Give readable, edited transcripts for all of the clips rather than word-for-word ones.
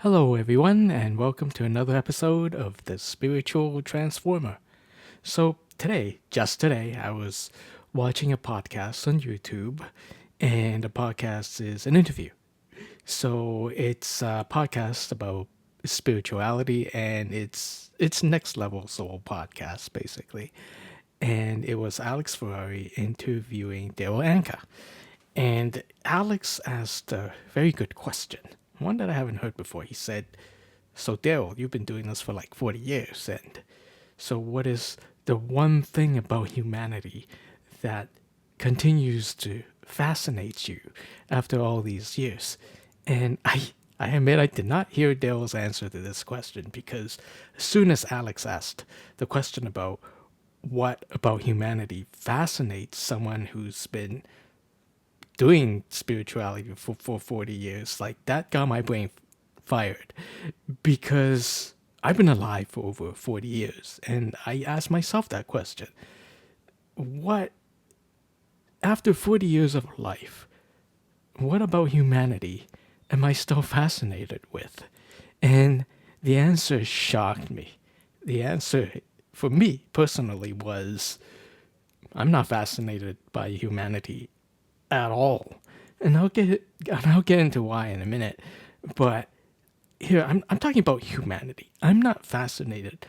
Hello, everyone, and welcome to another episode of The Spiritual Transformer. So, just today, I was watching a podcast on YouTube, and the podcast is an interview. So, it's a podcast about spirituality, and it's next level soul podcast, basically. And it was Alex Ferrari interviewing Daryl Anka. And Alex asked a very good question, one that I haven't heard before. He said, "So, Daryl, you've been doing this for like 40 years, and so what is the one thing about humanity that continues to fascinate you after all these years?" And I admit I did not hear Daryl's answer to this question because as soon as Alex asked the question about what about humanity fascinates someone who's been doing spirituality for 40 years, like that got my brain fired because I've been alive for over 40 years and I asked myself that question. What, after 40 years of life, what about humanity am I still fascinated with? And the answer shocked me. The answer for me personally was I'm not fascinated by humanity at all. And I'll get into why in a minute. But here I'm talking about humanity. I'm not fascinated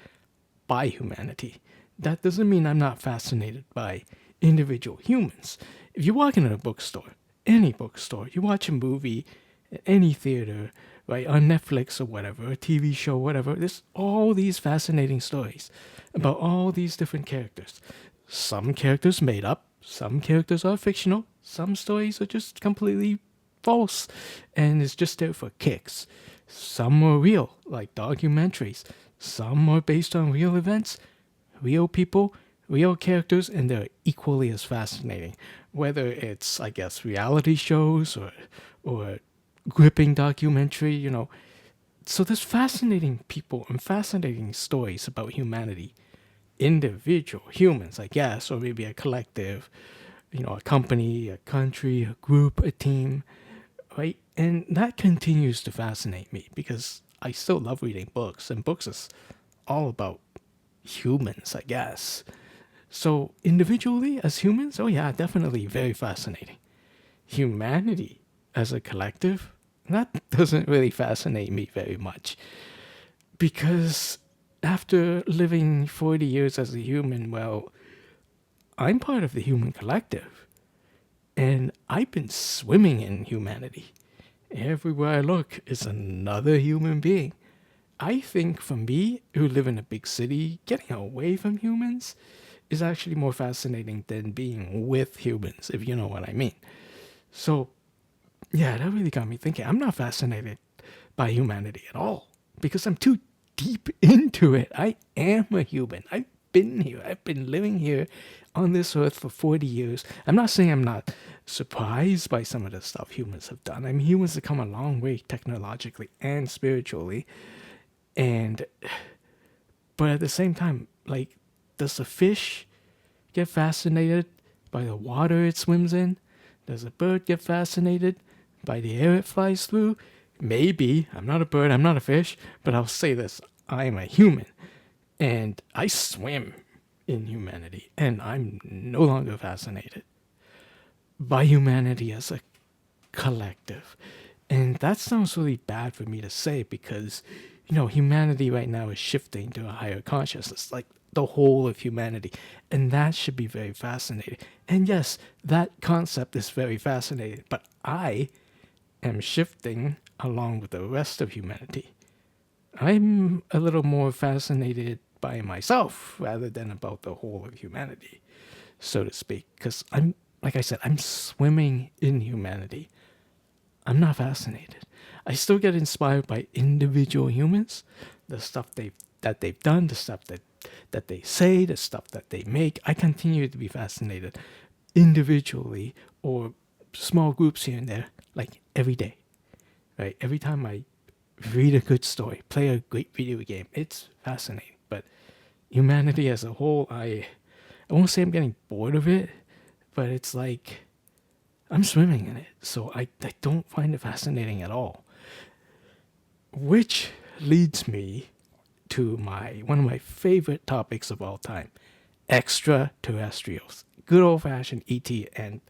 by humanity. That doesn't mean I'm not fascinated by individual humans. If you walk into a bookstore, any bookstore, you watch a movie at any theater, right, on Netflix or whatever, a TV show, whatever, there's all these fascinating stories about all these different characters. Some characters made up, some characters are fictional, some stories are just completely false and it's just there for kicks. Some are real, like documentaries. Some are based on real events, real people, real characters, and they're equally as fascinating. Whether it's, I guess, reality shows or gripping documentary, So there's fascinating people and fascinating stories about humanity. Individual humans, I guess, or maybe a collective, a company, a country, a group, a team, right? And that continues to fascinate me because I still love reading books, and books is all about humans, I guess. So, individually, as humans, oh yeah, definitely very fascinating. Humanity as a collective, that doesn't really fascinate me very much because after living 40 years as a human, well, I'm part of the human collective and I've been swimming in humanity. Everywhere I look is another human being. I think for me, who live in a big city, getting away from humans is actually more fascinating than being with humans, if you know what I mean. So, yeah, that really got me thinking. I'm not fascinated by humanity at all because I'm too deep into it. I am a human. I've been here. I've been living here on this earth for 40 years. I'm not saying I'm not surprised by some of the stuff humans have done. I mean, humans have come a long way technologically and spiritually. And, but at the same time, like, does a fish get fascinated by the water it swims in? Does a bird get fascinated by the air it flies through? Maybe. I'm not a bird, I'm not a fish, but I'll say this I am a human. And I swim in humanity, and I'm no longer fascinated by humanity as a collective. And that sounds really bad for me to say because, humanity right now is shifting to a higher consciousness, like the whole of humanity. And that should be very fascinating. And yes, that concept is very fascinating, but I am shifting along with the rest of humanity. I'm a little more fascinated by myself rather than about the whole of humanity, so to speak, because like I said, I'm swimming in humanity. I'm not fascinated. I still get inspired by individual humans, the stuff that they've done, the stuff that they say, the stuff that they make. I continue to be fascinated individually or small groups here and there, like every day. Right? Every time I read a good story, play a great video game, it's fascinating. But humanity as a whole, I won't say I'm getting bored of it, but it's like I'm swimming in it, so I don't find it fascinating at all. Which leads me to my one of my favorite topics of all time, extraterrestrials. Good old fashioned ET. And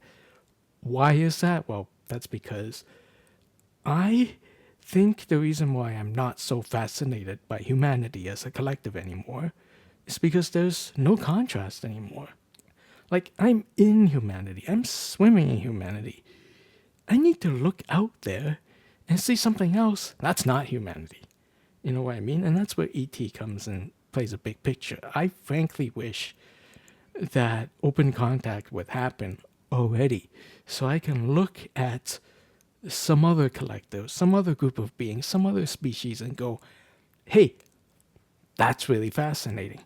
why is that? Well, that's because I think the reason why I'm not so fascinated by humanity as a collective anymore is because there's no contrast anymore. Like, I'm in humanity, I'm swimming in humanity. I need to look out there and see something else that's not humanity. You know what I mean? And that's where ET comes and plays a big picture. I frankly wish that open contact would happen already so I can look at some other collective, some other group of beings, some other species and go, hey, that's really fascinating.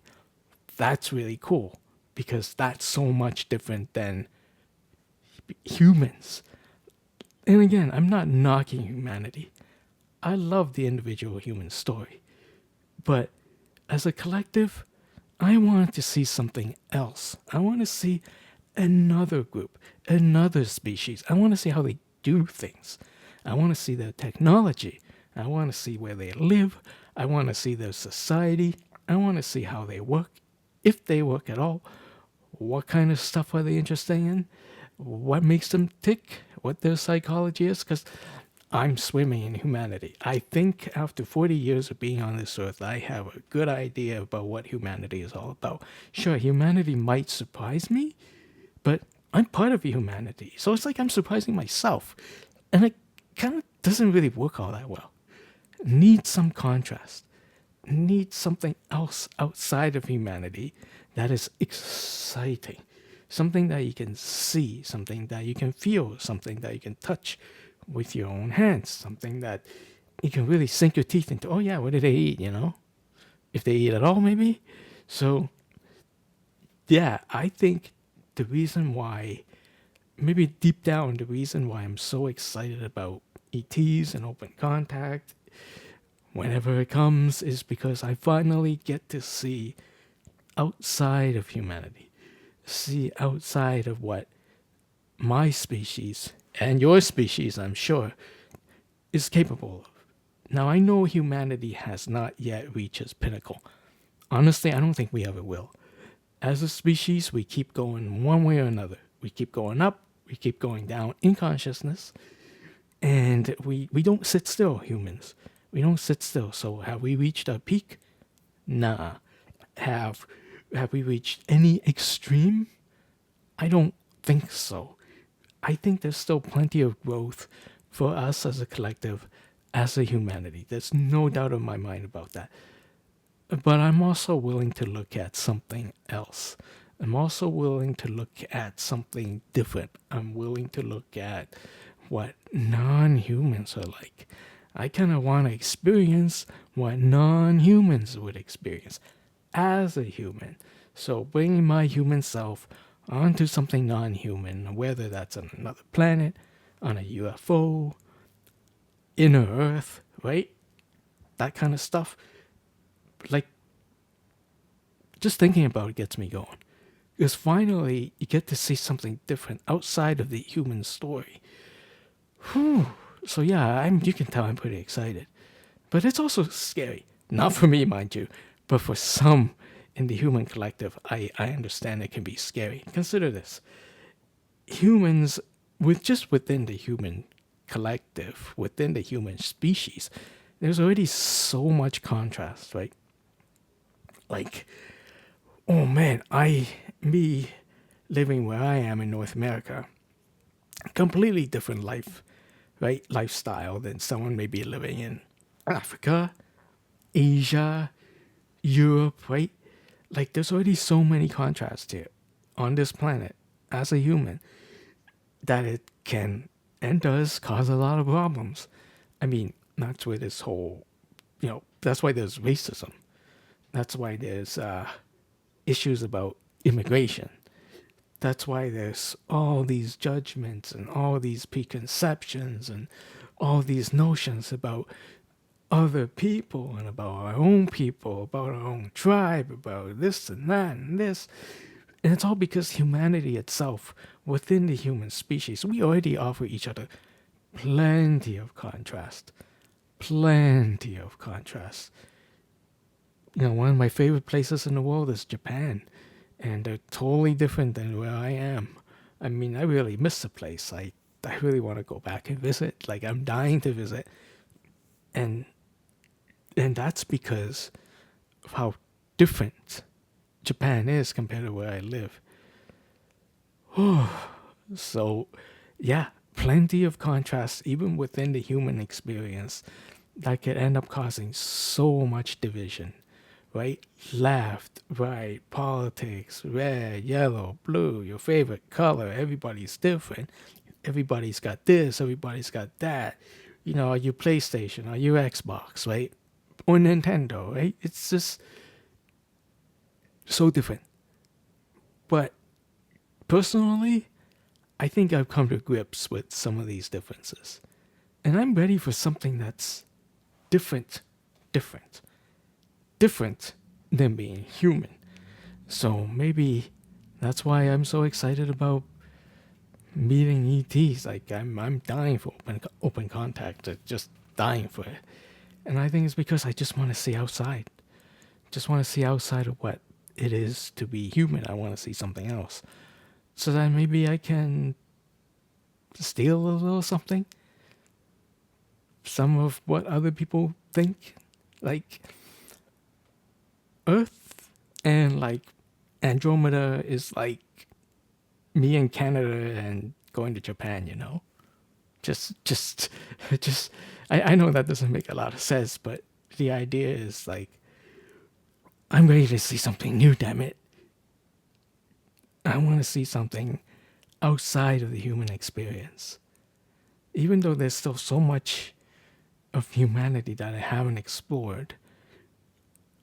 That's really cool because that's so much different than humans. And again, I'm not knocking humanity. I love the individual human story. But as a collective, I want to see something else. I want to see another group, another species. I want to see how they do things. I want to see their technology. I want to see where they live. I want to see their society. I want to see how they work, if they work at all. What kind of stuff are they interested in? What makes them tick? What their psychology is? Because I'm swimming in humanity. I think after 40 years of being on this earth, I have a good idea about what humanity is all about. Sure, humanity might surprise me, but I'm part of humanity. So it's like I'm surprising myself. And it kind of doesn't really work all that well. Needs some contrast. Needs something else outside of humanity that is exciting. Something that you can see, something that you can feel, something that you can touch with your own hands, something that you can really sink your teeth into. Oh, yeah, what did they eat, you know? If they eat at all, maybe? So, yeah, I think the reason why, maybe deep down, the reason why I'm so excited about ETs and open contact whenever it comes is because I finally get to see outside of humanity, see outside of what my species and your species, I'm sure, is capable of. Now, I know humanity has not yet reached its pinnacle. Honestly, I don't think we ever will. As a species, we keep going one way or another. We keep going up, we keep going down in consciousness, and we don't sit still, humans. We don't sit still. So have we reached our peak? Nah. Have have we reached any extreme? I don't think so. I think there's still plenty of growth for us as a collective, as a humanity. There's no doubt in my mind about that. But I'm also willing to look at something else. I'm also willing to look at something different. I'm willing to look at what non humans are like. I kind of want to experience what non humans would experience as a human. So bringing my human self onto something non human, whether that's on another planet, on a UFO, inner Earth, right? That kind of stuff. Like, just thinking about it gets me going. Because finally, you get to see something different outside of the human story. Whew. So yeah, you can tell I'm pretty excited. But it's also scary. Not for me, mind you, but for some in the human collective, I understand it can be scary. Consider this. Humans, within the human collective, within the human species, there's already so much contrast, right? Like, oh man, me living where I am in North America, completely different life, right? Lifestyle than someone maybe living in Africa, Asia, Europe, right? Like, there's already so many contrasts here on this planet as a human that it can and does cause a lot of problems. I mean, that's where this whole, that's why there's racism. That's why there's issues about immigration. That's why there's all these judgments and all these preconceptions and all these notions about other people and about our own people, about our own tribe, about this and that and this. And it's all because humanity itself, within the human species, we already offer each other plenty of contrast. plenty of contrast. One of my favorite places in the world is Japan, and they're totally different than where I am. I mean, I really miss the place. I really want to go back and visit. Like, I'm dying to visit, and that's because of how different Japan is compared to where I live. So, yeah, plenty of contrast even within the human experience that could end up causing so much division, right? Left, right, politics, red, yellow, blue, your favorite color, everybody's different. Everybody's got this, everybody's got that. Are you PlayStation, are you Xbox, right? Or Nintendo, right? It's just so different. But personally, I think I've come to grips with some of these differences. And I'm ready for something that's different, different, different than being human. So maybe that's why I'm so excited about meeting ETs. Like I'm dying for open contact, just dying for it. And I think it's because I just want to see outside. Just want to see outside of what it is to be human. I want to see something else. So that maybe I can steal a little something. Some of what other people think. Like Earth and like Andromeda is like me in Canada and going to Japan. Just, just, I know that doesn't make a lot of sense, but the idea is like, I'm ready to see something new, damn it. I want to see something outside of the human experience. Even though there's still so much of humanity that I haven't explored,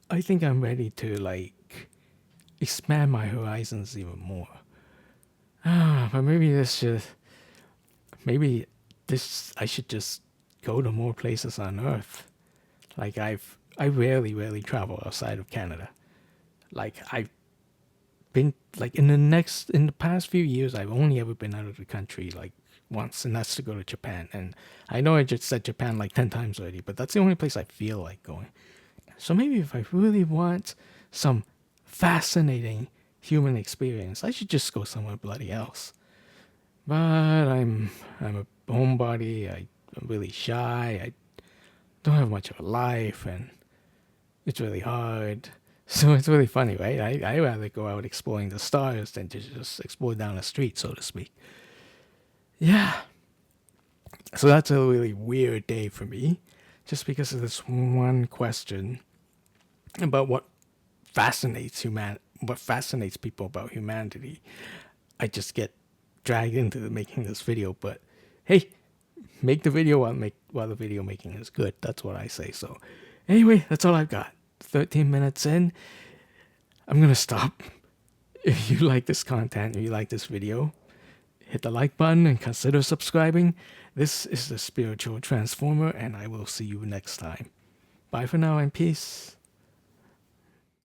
I think I'm ready to like expand my horizons even more. But maybe I should just go to more places on Earth. Like I rarely travel outside of Canada. Like I've been like in the past few years, I've only ever been out of the country like once, and that's to go to Japan. And I know I just said Japan like 10 times already, but that's the only place I feel like going. So maybe if I really want some fascinating human experience, I should just go somewhere bloody else. But I'm a homebody. I'm really shy. I don't have much of a life, and it's really hard. So it's really funny, right? I rather go out exploring the stars than to just explore down the street, so to speak. Yeah. So that's a really weird day for me, just because of this one question about what fascinates people about humanity. I just get dragged into making this video, but hey, make the video while the video making is good. That's what I say. So anyway, that's all I've got. 13 minutes in. I'm gonna stop. If you like this content, if you like this video, hit the like button and consider subscribing. This is the Spiritual Transformer, and I will see you next time. Bye for now and peace.